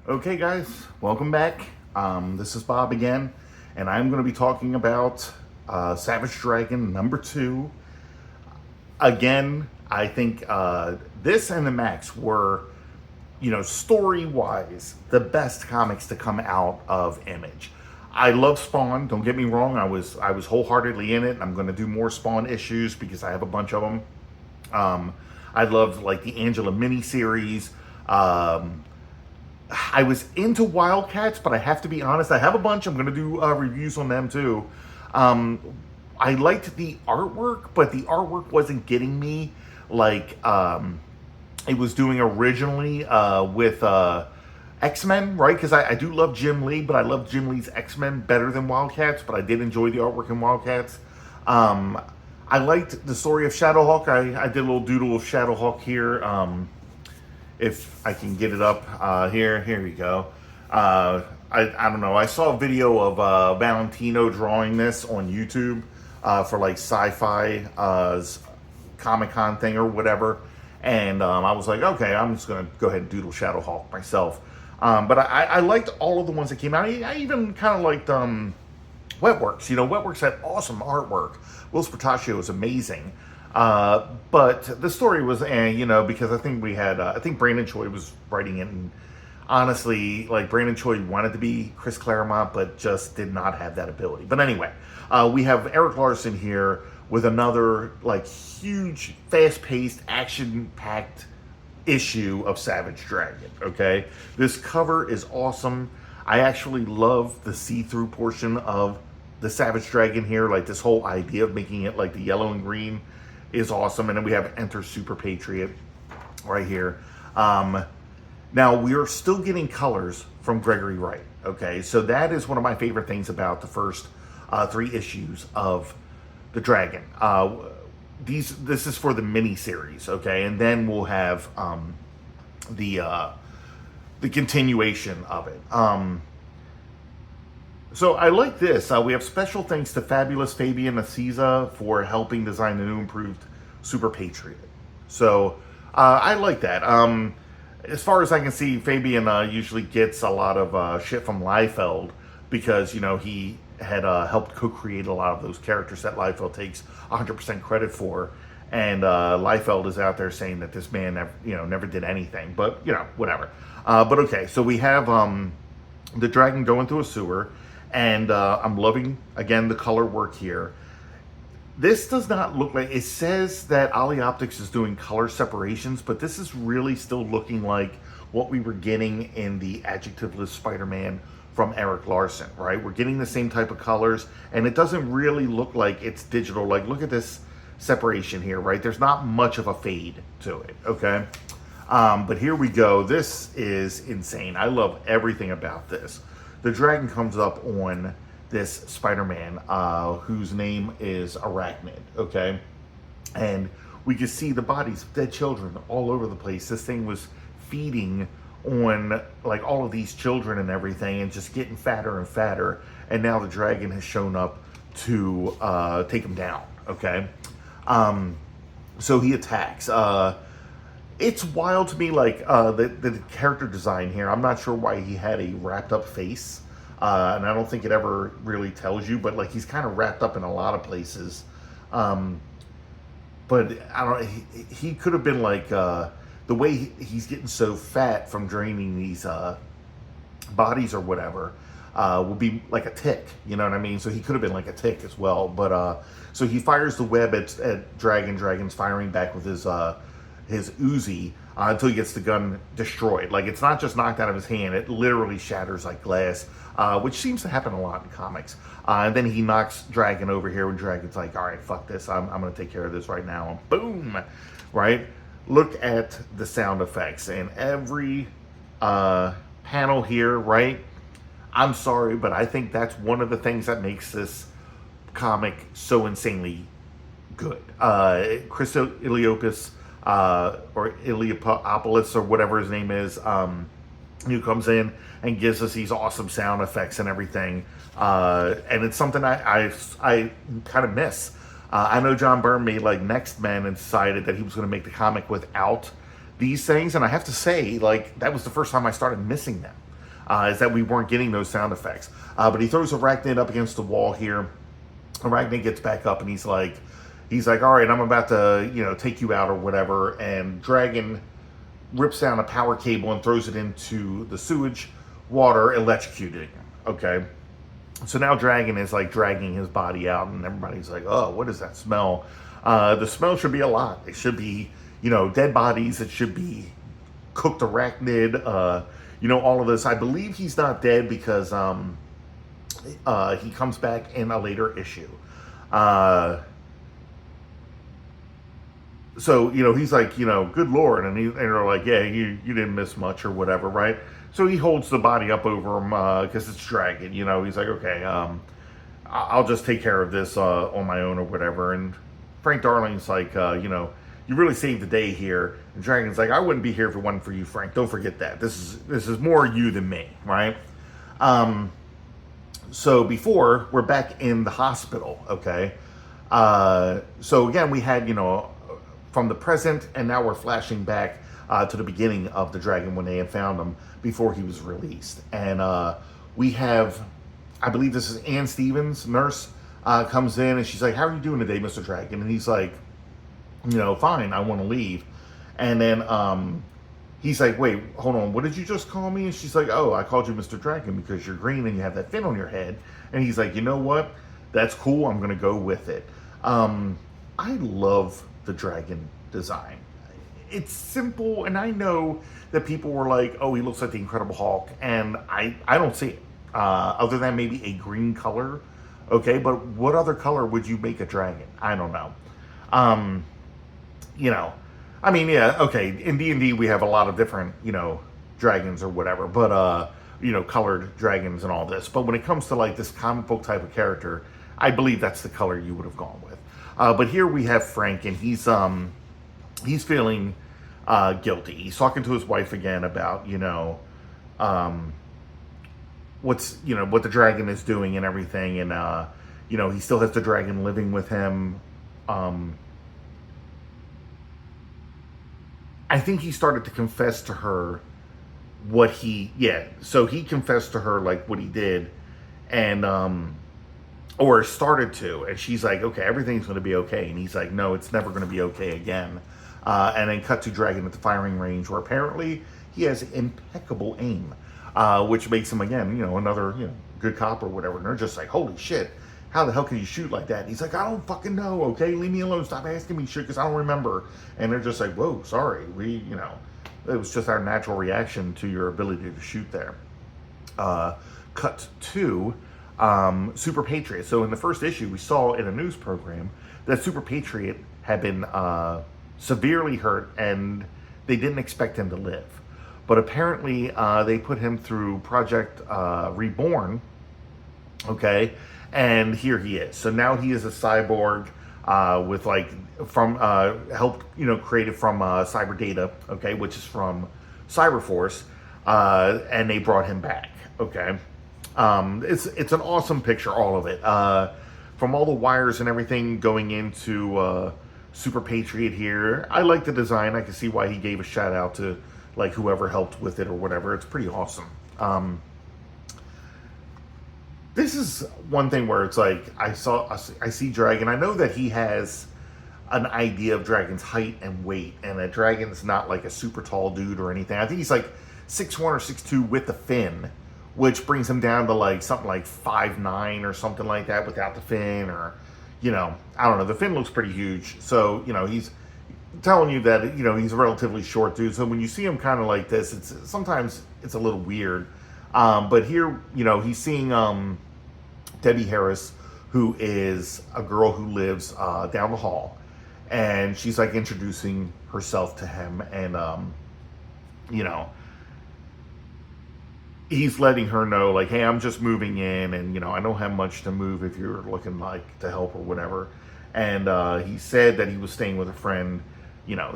Okay, guys, welcome back. This is Bob again, and I'm going to be talking about Savage Dragon #2. Again, I think this and the Max were, story-wise, the best comics to come out of Image. I love Spawn. Don't get me wrong. I was wholeheartedly in it. And I'm going to do more Spawn issues because I have a bunch of them. I loved like the Angela miniseries. I was into Wildcats, but I have to be honest, I have a bunch. I'm going to do reviews on them too. Um, I liked the artwork, but the artwork wasn't getting me like it was doing originally with X-Men, right? Because I do love Jim Lee, but I love Jim Lee's X-Men better than Wildcats, but I did enjoy the artwork in Wildcats. Um, I liked the story of Shadowhawk. I did a little doodle of Shadowhawk here. If I can get it up here we go. I don't know. I saw a video of Valentino drawing this on YouTube for like Sci-Fi Comic-Con thing or whatever. And I was like, okay, I'm just going to go ahead and doodle Shadowhawk myself. But I liked all of the ones that came out. I even kind of liked Wetworks. Wetworks had awesome artwork. Will Spartaccio is amazing. But the story was, because I think Brandon Choi was writing it, and honestly, like Brandon Choi wanted to be Chris Claremont, but just did not have that ability. But anyway, we have Erik Larsen here with another like huge, fast-paced, action-packed issue of Savage Dragon. Okay, this cover is awesome. I actually love the see-through portion of the Savage Dragon here, like this whole idea of making it like the yellow and green is awesome. And then we have Enter Super Patriot right here. Now we are still getting colors from Gregory Wright. Okay, so that is one of my favorite things about the first 3 issues of the Dragon. This is for the mini series, okay, and then we'll have the continuation of it. So I like this. We have special thanks to Fabulous Fabian Nicieza for helping design the new improved Super Patriot. So I like that. As far as I can see, Fabian usually gets a lot of shit from Liefeld because, he had helped co-create a lot of those characters that Liefeld takes 100% credit for. And Liefeld is out there saying that this man never did anything. But, whatever. But okay, so we have the dragon going through a sewer. And I'm loving, again, the color work here. This does not look like, it says that Ollie Optics is doing color separations, but this is really still looking like what we were getting in the adjectiveless Spider-Man from Erik Larsen, right? We're getting the same type of colors, and it doesn't really look like it's digital. Like, look at this separation here, right? There's not much of a fade to it, okay? But here we go. This is insane. I love everything about this. The dragon comes up on this Spider-Man whose name is Arachnid, okay? And we can see the bodies of dead children all over the place. This thing was feeding on like all of these children and everything and just getting fatter and fatter. And now the dragon has shown up to take him down, okay? So he attacks. It's wild to me, like the character design here. I'm not sure why he had a wrapped up face, and I don't think it ever really tells you. But like he's kind of wrapped up in a lot of places. But I don't. He could have been like the way he's getting so fat from draining these bodies or whatever. Would be like a tick, you know what I mean? So he could have been like a tick as well. But so he fires the web at Dragon. Dragon's firing back with his Uzi until he gets the gun destroyed. Like, it's not just knocked out of his hand, it literally shatters like glass, which seems to happen a lot in comics. And then he knocks Dragon over here when Dragon's like, all right, fuck this, I'm gonna take care of this right now. And boom, right? Look at the sound effects and every panel here, right? I'm sorry, but I think that's one of the things that makes this comic so insanely good. Chris Iliopoulos, or Iliopoulos, or whatever his name is, who comes in and gives us these awesome sound effects and everything. And it's something I kind of miss. I know John Byrne made like Next Men and decided that he was going to make the comic without these things. And I have to say, like, that was the first time I started missing them. is that we weren't getting those sound effects. But he throws Arachnid up against the wall here. Arachnid gets back up and he's like, all right, I'm about to, take you out or whatever. And Dragon rips down a power cable and throws it into the sewage water, electrocuting. Okay. So now Dragon is like dragging his body out, and everybody's like, oh, what is that smell? The smell should be a lot. It should be, dead bodies. It should be cooked arachnid, all of this. I believe he's not dead because he comes back in a later issue. So, he's like, good Lord. And they're like, yeah, you didn't miss much or whatever, right? So he holds the body up over him because it's Dragon. He's like, okay, I'll just take care of this on my own or whatever. And Frank Darling's like, you really saved the day here. And Dragon's like, I wouldn't be here if it wasn't for you, Frank. Don't forget that. This is more you than me, right? So before, we're back in the hospital, okay? So again, we had, from the present, and now we're flashing back to the beginning of the Dragon when they had found him before he was released. And we have, I believe this is Ann Stevens, nurse, comes in and she's like, how are you doing today, Mr. Dragon? And he's like, fine, I want to leave. And then he's like, wait, hold on, what did you just call me? And she's like, oh, I called you Mr. Dragon because you're green and you have that fin on your head. And he's like, you know what? That's cool. I'm going to go with it. I love the Dragon design. It's simple, and I know that people were like, oh, he looks like the Incredible Hulk, and I don't see it, other than maybe a green color, okay, but what other color would you make a dragon? I don't know. I mean, yeah, okay, in D&D we have a lot of different, dragons or whatever, but, colored dragons and all this, but when it comes to, like, this comic book type of character, I believe that's the color you would have gone with. But here we have Frank, and he's feeling guilty. He's talking to his wife again about, what the dragon is doing and everything. And, he still has the dragon living with him. I think he started to confess to her so he confessed to her, like, what he did. And, or started to, and she's like, okay, everything's going to be okay. And he's like, no, it's never going to be okay again. And then cut to Dragon at the firing range, where apparently he has impeccable aim, which makes him, again, another, good cop or whatever. And they're just like, holy shit, how the hell can you shoot like that? And he's like, I don't fucking know, okay? Leave me alone. Stop asking me shit, because I don't remember. And they're just like, whoa, sorry. It was just our natural reaction to your ability to shoot there. Cut to Super Patriot. So in the first issue, we saw in a news program that Super Patriot had been severely hurt, and they didn't expect him to live. But apparently, they put him through Project Reborn, okay, and here he is. So now he is a cyborg with, like, from help, created from Cyber Data, okay, which is from Cyberforce, and they brought him back, okay. It's an awesome picture, all of it. From all the wires and everything going into Super Patriot here. I like the design. I can see why he gave a shout out to, like, whoever helped with it or whatever. It's pretty awesome. This is one thing where it's like, I see Dragon. I know that he has an idea of Dragon's height and weight, and that Dragon's not like a super tall dude or anything. I think he's like 6'1" or 6'2" with the fin, which brings him down to like something like 5'9" or something like that without the fin, or, I don't know. The fin looks pretty huge. So, he's telling you that, he's a relatively short dude. So when you see him kind of like this, sometimes it's a little weird. But here, he's seeing Debbie Harris, who is a girl who lives down the hall. And she's like introducing herself to him. And, he's letting her know, like, hey, I'm just moving in, and, I don't have much to move if you're looking, like, to help or whatever. And he said that he was staying with a friend,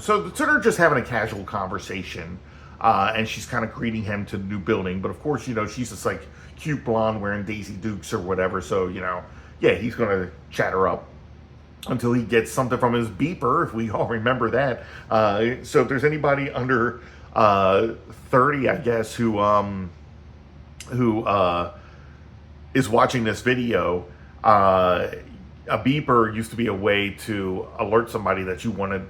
So they're just having a casual conversation, and she's kind of greeting him to the new building. But, of course, she's this, like, cute blonde wearing Daisy Dukes or whatever. So, he's going to chat her up until he gets something from his beeper, if we all remember that. So if there's anybody under 30, I guess, who who is watching this video, a beeper used to be a way to alert somebody that you wanted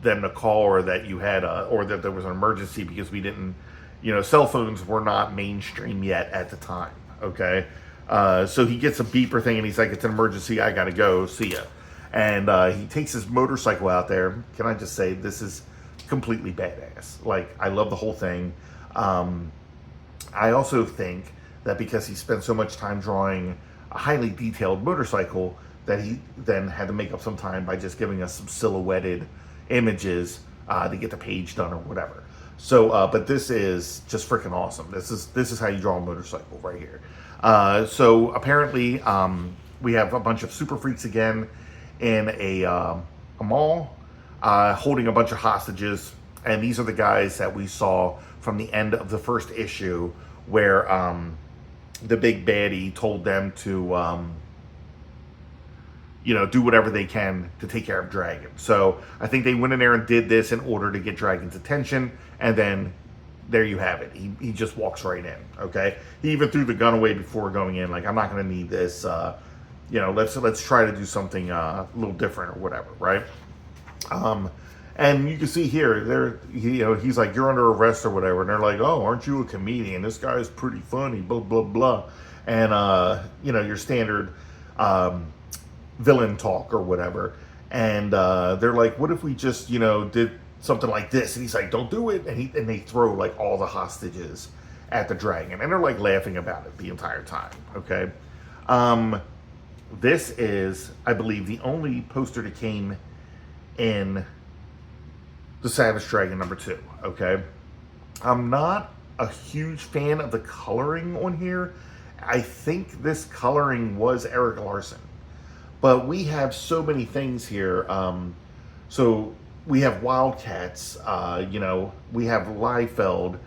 them to call, or that you had or that there was an emergency, because we didn't, cell phones were not mainstream yet at the time. Okay. So he gets a beeper thing and he's like, it's an emergency, I gotta go, see ya. And he takes his motorcycle out there. Can I just say, this is completely badass. Like, I love the whole thing. I also think that because he spent so much time drawing a highly detailed motorcycle, that he then had to make up some time by just giving us some silhouetted images to get the page done or whatever. So, but this is just freaking awesome. This is how you draw a motorcycle right here. So apparently, we have a bunch of super freaks again in a mall, holding a bunch of hostages, and these are the guys that we saw from the end of the first issue, where the big baddie told them to do whatever they can to take care of Dragon. So I think they went in there and did this in order to get Dragon's attention, and then there you have it. He just walks right in. Okay, he even threw the gun away before going in. Like, I'm not going to need this. Let's try to do something a little different or whatever, right? And you can see here, he's like, you're under arrest or whatever, and they're like, oh, aren't you a comedian? This guy's pretty funny, blah blah blah, and your standard villain talk or whatever. And they're like, what if we just did something like this? And he's like, don't do it. And they throw like all the hostages at the dragon, and they're like laughing about it the entire time. Okay. This is, I believe, the only poster that came in the Savage Dragon #2. Okay. I'm not a huge fan of the coloring on here. I think this coloring was Erik Larsen, but we have so many things here. So we have Wildcats, we have Liefeld,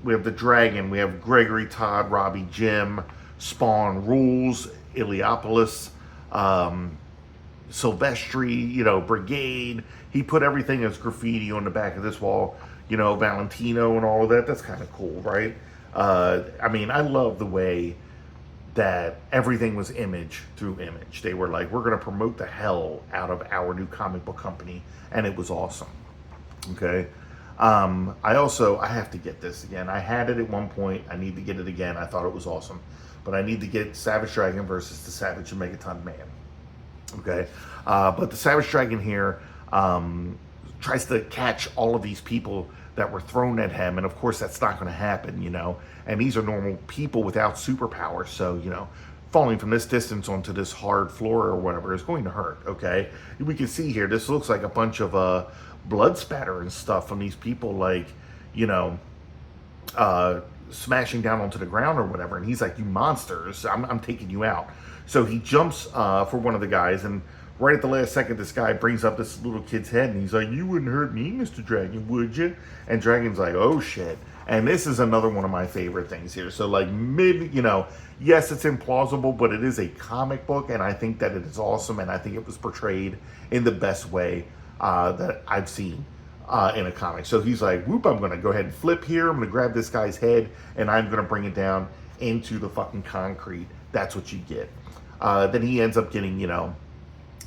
we have the Dragon, we have Gregory, Todd, Robbie, Jim, Spawn, Rules, Iliopolis, Silvestri, Brigade. He put everything as graffiti on the back of this wall, Valentino and all of that. That's kind of cool, right? I love the way that everything was image through image. They were like, we're going to promote the hell out of our new comic book company, and it was awesome. Okay. I have to get this again. I had it at one point. I need to get it again. I thought it was awesome, but I need to get Savage Dragon versus the Savage and Megaton Man. Okay. But the Savage Dragon here tries to catch all of these people that were thrown at him, and of course that's not going to happen, and these are normal people without superpowers, so falling from this distance onto this hard floor or whatever is going to hurt. Okay, we can see here, this looks like a bunch of blood spatter and stuff from these people, like smashing down onto the ground or whatever, and he's like, you monsters, I'm taking you out. So he jumps for one of the guys, and right at the last second, this guy brings up this little kid's head, and he's like, you wouldn't hurt me, Mr. Dragon, would you? And Dragon's like, oh shit. And this is another one of my favorite things here. So like yes, it's implausible, but it is a comic book, and I think that it is awesome, and I think it was portrayed in the best way that I've seen in a comic. So he's like, whoop, I'm going to go ahead and flip here. I'm going to grab this guy's head, and I'm going to bring it down into the fucking concrete. That's what you get. Then he ends up getting,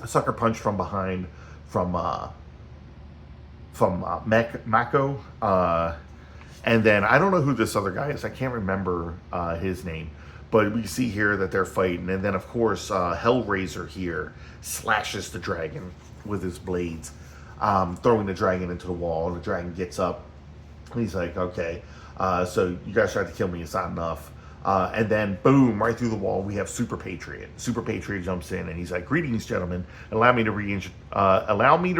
a sucker punch from behind from Mako. And then I don't know who this other guy is. I can't remember his name. But we see here that they're fighting. And then, of course, Hellraiser here slashes the dragon with his blades, throwing the dragon into the wall. And the dragon gets up. And he's like, okay, so you guys tried to kill me. It's not enough. And then, boom, right through the wall, we have Super Patriot. Super Patriot jumps in, and he's like, greetings, gentlemen. Allow me to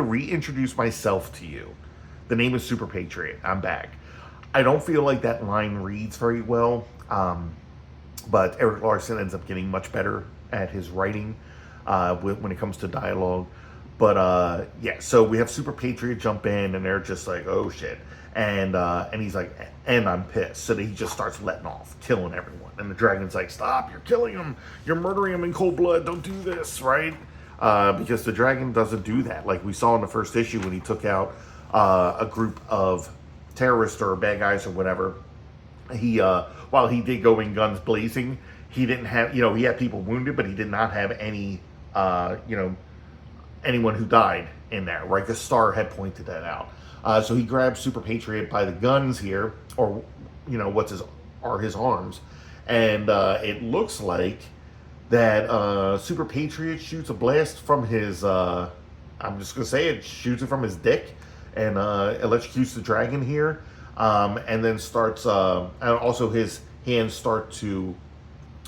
reintroduce myself to you. The name is Super Patriot. I'm back. I don't feel like that line reads very well, but Erik Larsen ends up getting much better at his writing when it comes to dialogue. But yeah, so we have Super Patriot jump in, and they're just like, oh shit. And he's like, and I'm pissed. So he just starts letting off, killing everyone. And the dragon's like, stop, you're killing him. You're murdering him in cold blood. Don't do this, right? Because the dragon doesn't do that. Like we saw in the first issue when he took out a group of terrorists or bad guys or whatever. He while he did go in guns blazing, he didn't have, he had people wounded, but he did not have any anyone who died in there, right? The Star had pointed that out. So he grabs Super Patriot by the guns here, or what's his arms, and it looks like that Super Patriot shoots a blast from his. I'm just gonna say it, shoots it from his dick, and electrocutes the dragon here, and then starts. And also his hands start to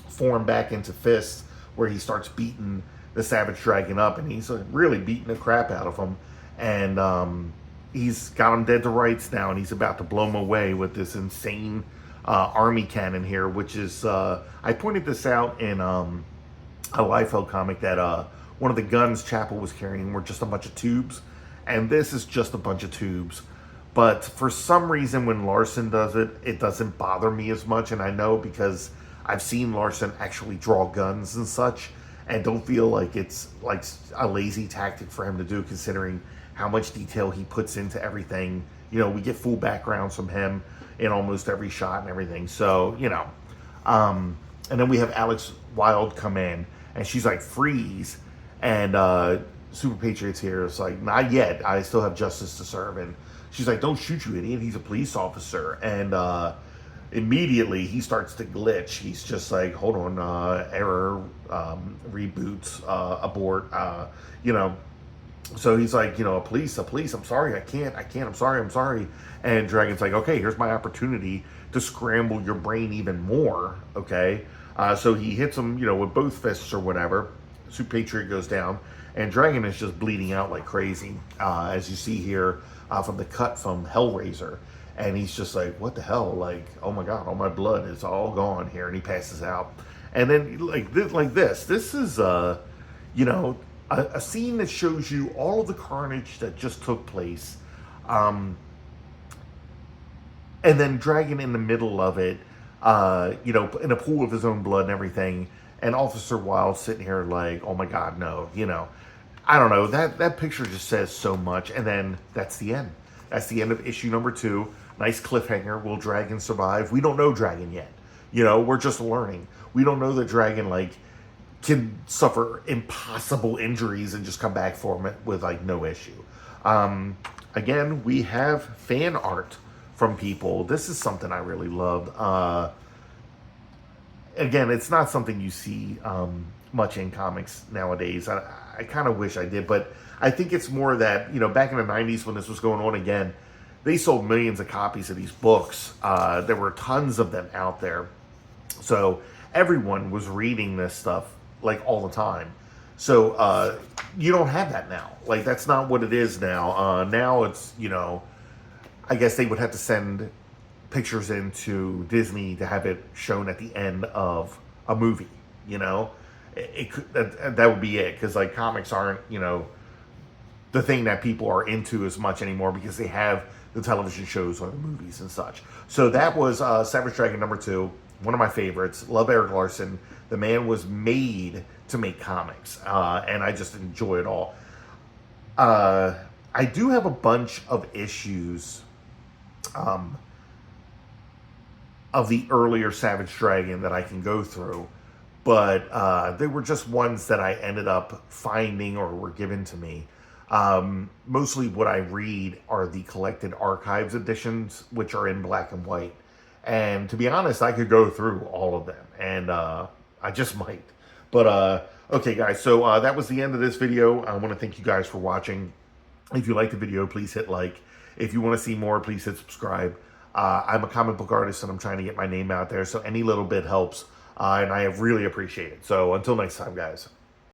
form back into fists, where he starts beating the Savage Dragon up, and he's really beating the crap out of him, and he's got him dead to rights now, and he's about to blow him away with this insane army cannon here, which is I pointed this out in a Liefeld comic that one of the guns Chapel was carrying were just a bunch of tubes, and this is just a bunch of tubes. But for some reason, when Larsen does it, it doesn't bother me as much, and I know because I've seen Larsen actually draw guns and such, and don't feel like it's like a lazy tactic for him to do, considering how much detail he puts into everything. We get full backgrounds from him in almost every shot and everything. So, and then we have Alex Wilde come in, and she's like, freeze. And Super Patriot's here. It's like, not yet. I still have justice to serve. And she's like, don't shoot, you idiot. He's a police officer. And immediately he starts to glitch. He's just like, hold on, error, reboots, abort, So he's like, police, I'm sorry, I can't, I'm sorry. And Dragon's like, okay, here's my opportunity to scramble your brain even more, okay? So he hits him, with both fists or whatever. Super Patriot goes down, and Dragon is just bleeding out like crazy, as you see here from the cut from Hellraiser. And he's just like, what the hell? Like, oh my God, all my blood is all gone here. And he passes out. And then this is, a scene that shows you all of the carnage that just took place. And then Dragon in the middle of it, in a pool of his own blood and everything. And Officer Wilde sitting here like, oh my God, no, I don't know. That picture just says so much. And then that's the end. That's the end of issue number 2. Nice cliffhanger. Will Dragon survive? We don't know Dragon yet. We're just learning. We don't know that Dragon, can suffer impossible injuries and just come back from it with, no issue. Again, we have fan art from people. This is something I really loved. Again, it's not something you see much in comics nowadays. I kind of wish I did, but I think it's more that, back in the 90s when this was going on again, they sold millions of copies of these books. There were tons of them out there. So everyone was reading this stuff, all the time. So you don't have that now. That's not what it is now. Now it's, I guess they would have to send pictures into Disney to have it shown at the end of a movie, It could, that would be it, because comics aren't the thing that people are into as much anymore, because they have the television shows or the movies and such. So that was Savage Dragon number 2, one of my favorites. Love Erik Larsen. The man was made to make comics, and I just enjoy it all. I do have a bunch of issues of the earlier Savage Dragon that I can go through, but they were just ones that I ended up finding or were given to me. Mostly what I read are the collected archives editions, which are in black and white. And to be honest, I could go through all of them, and I just might. But okay, guys, so that was the end of this video. I want to thank you guys for watching. If you liked the video, please hit like. If you want to see more, please hit subscribe. I'm a comic book artist, and I'm trying to get my name out there, so any little bit helps, and I really appreciate it. So until next time, guys.